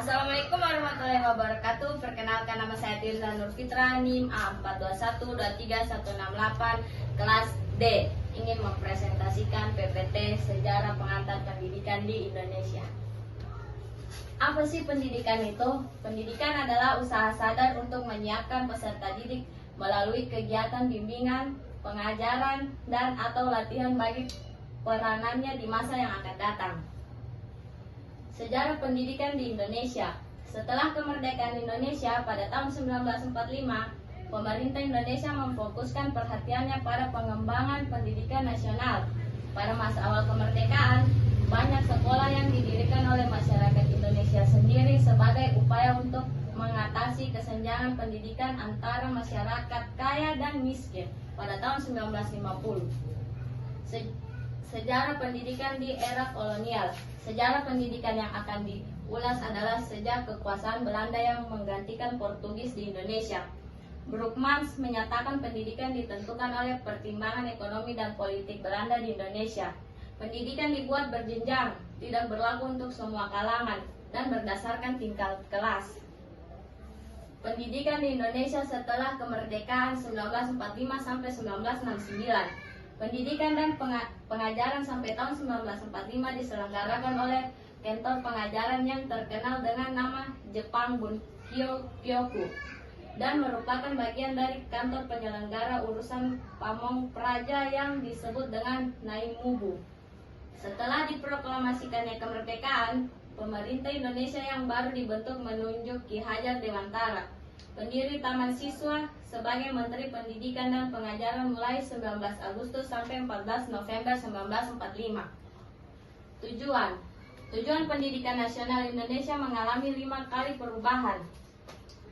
Assalamualaikum warahmatullahi wabarakatuh. Perkenalkan, nama saya Tirza Nurfitra, NIM A42123168 kelas D. Ingin mempresentasikan PPT Sejarah Pengantar Pendidikan di Indonesia. Apa sih pendidikan itu? Pendidikan adalah usaha sadar untuk menyiapkan peserta didik melalui kegiatan bimbingan, pengajaran, dan atau latihan bagi peranannya di masa yang akan datang. Sejarah pendidikan di Indonesia. Setelah kemerdekaan Indonesia pada tahun 1945, pemerintah Indonesia memfokuskan perhatiannya pada pengembangan pendidikan nasional. Pada masa awal kemerdekaan, banyak sekolah yang didirikan oleh masyarakat Indonesia sendiri sebagai upaya untuk mengatasi kesenjangan pendidikan antara masyarakat kaya dan miskin pada tahun 1950. Sejarah pendidikan di era kolonial. Sejarah pendidikan yang akan diulas adalah sejak kekuasaan Belanda yang menggantikan Portugis di Indonesia. Brookmans menyatakan pendidikan ditentukan oleh pertimbangan ekonomi dan politik Belanda di Indonesia. Pendidikan dibuat berjenjang, tidak berlaku untuk semua kalangan, dan berdasarkan tingkat kelas. Pendidikan di Indonesia setelah kemerdekaan 1945 sampai 1969. Pendidikan dan pengajaran sampai tahun 1945 diselenggarakan oleh kantor pengajaran yang terkenal dengan nama Jepang Bunkyo-kyoku dan merupakan bagian dari kantor penyelenggara urusan pamong praja yang disebut dengan Naimubu. Setelah diproklamasikannya kemerdekaan, pemerintah Indonesia yang baru dibentuk menunjuk Ki Hajar Dewantara, pendiri Taman Siswa, sebagai Menteri Pendidikan dan Pengajaran mulai 19 Agustus sampai 14 November 1945. Tujuan pendidikan nasional Indonesia mengalami 5 kali perubahan,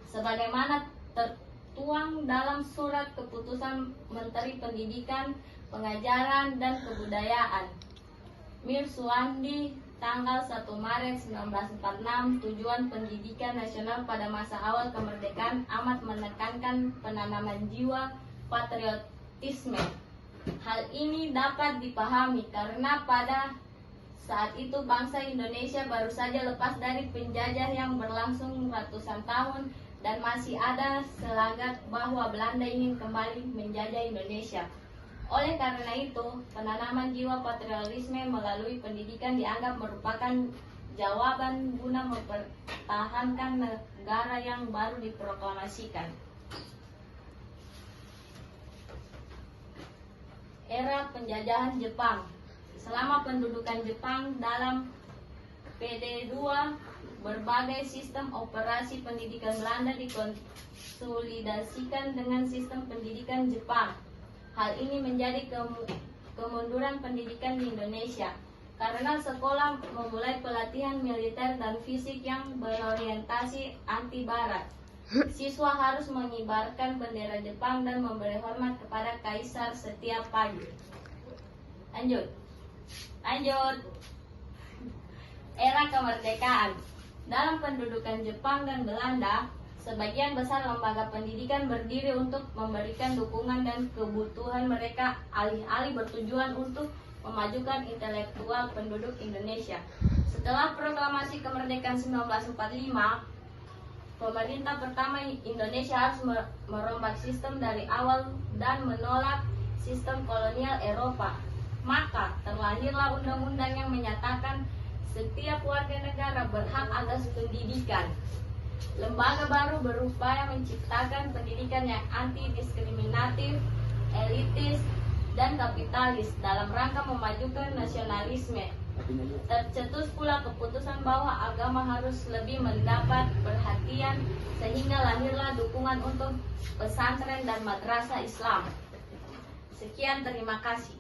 sebagaimana tertuang dalam Surat Keputusan Menteri Pendidikan, Pengajaran, dan Kebudayaan Mir Suwandi tanggal 1 Maret 1946. Tujuan pendidikan nasional pada masa awal kemerdekaan amat menekankan penanaman jiwa patriotisme. Hal ini dapat dipahami karena pada saat itu bangsa Indonesia baru saja lepas dari penjajah yang berlangsung ratusan tahun dan masih ada selagat bahwa Belanda ingin kembali menjajah Indonesia. Oleh karena itu, penanaman jiwa patriotisme melalui pendidikan dianggap merupakan jawaban guna mempertahankan negara yang baru diproklamasikan. Era penjajahan Jepang. Selama pendudukan Jepang dalam PD2, berbagai sistem operasi pendidikan Belanda dikonsolidasikan dengan sistem pendidikan Jepang. Hal ini menjadi kemunduran pendidikan di Indonesia karena sekolah memulai pelatihan militer dan fisik yang berorientasi anti barat. Siswa harus mengibarkan bendera Jepang dan memberi hormat kepada kaisar setiap pagi. Lanjut. Era kemerdekaan. Dalam pendudukan Jepang dan Belanda, sebagian besar lembaga pendidikan berdiri untuk memberikan dukungan dan kebutuhan mereka, alih-alih bertujuan untuk memajukan intelektual penduduk Indonesia. Setelah proklamasi kemerdekaan 1945, pemerintah pertama Indonesia harus merombak sistem dari awal dan menolak sistem kolonial Eropa. Maka terlahirlah undang-undang yang menyatakan setiap warga negara berhak atas pendidikan. Lembaga baru berupaya menciptakan pendidikan yang anti-diskriminatif, elitis, dan kapitalis dalam rangka memajukan nasionalisme. Tercetus pula keputusan bahwa agama harus lebih mendapat perhatian sehingga lahirlah dukungan untuk pesantren dan madrasah Islam. Sekian, terima kasih.